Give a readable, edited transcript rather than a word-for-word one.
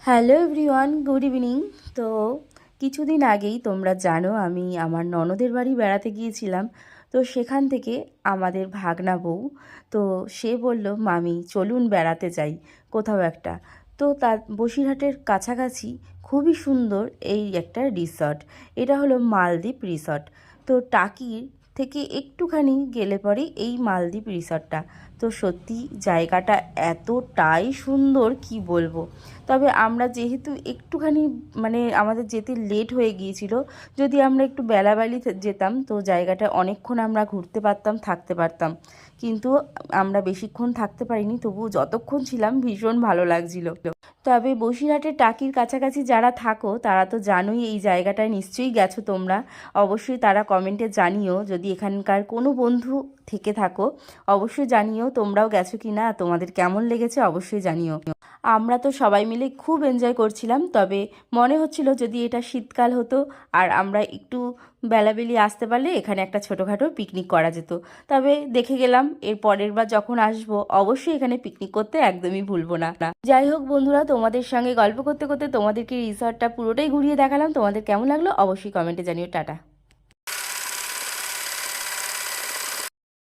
Hello everyone, good evening. তো কিছুদিন আগেই তোমরা জানো আমি আমার ননদের বাড়ি বেড়াতে গিয়েছিলাম। তো সেখান থেকে আমাদের ভাগনা বউ, তো সে বলল মামি চলুন বেড়াতে যাই কোথাও একটা। তো তার বসিরহাটের কাছাকাছি খুবই সুন্দর এই একটা রিসর্ট, এটা হলো মালদ্বীপ রিসর্ট। তো টাকির থেকে একটুখানি গেলে পরে এই মালদ্বীপ রিসর্টটা। তো সত্যি জায়গাটা এতটাই সুন্দর কি বলবো। তবে আমরা যেহেতু একটুখানি মানে আমাদের যেতে লেট হয়ে গিয়েছিল, যদি আমরা একটু বেলাবেলি যেতাম তো জায়গাটা অনেকক্ষণ আমরা ঘুরতে পারতাম, থাকতে পারতাম। কিন্তু আমরা বেশিক্ষণ থাকতে পারিনি, তবু যতক্ষণ ছিলাম ভীষণ ভালো লাগছিল। তবে বসিরহাটের টাকির কাছাকাছি যারা থাকো তারা তো জানোই, এই জায়গাটায় নিশ্চয়ই গেছো তোমরা। অবশ্যই তারা কমেন্টে জানিও, যদি এখানকার কোনো বন্ধু থেকে থাকো অবশ্যই জানিও তোমরাও গেছো কি না, তোমাদের কেমন লেগেছে অবশ্যই জানিও। আমরা তো সবাই মিলে খুব এনজয় করছিলাম। তবে মনে হচ্ছিল যদি এটা শীতকাল হতো আর আমরা একটু বেলাবেলি আসতে পারলে এখানে একটা ছোটোখাটো পিকনিক করা যেত। তবে দেখে গেলাম এর পরের বার যখন আসবো অবশ্যই এখানে পিকনিক করতে একদমই ভুলবো না। যাই হোক বন্ধুরা, তোমাদের সঙ্গে গল্প করতে করতে তোমাদেরকে রিসর্টটা পুরোটাই ঘুরিয়ে দেখালাম। তোমাদের কেমন লাগলো অবশ্যই কমেন্টে জানিও। টাটা।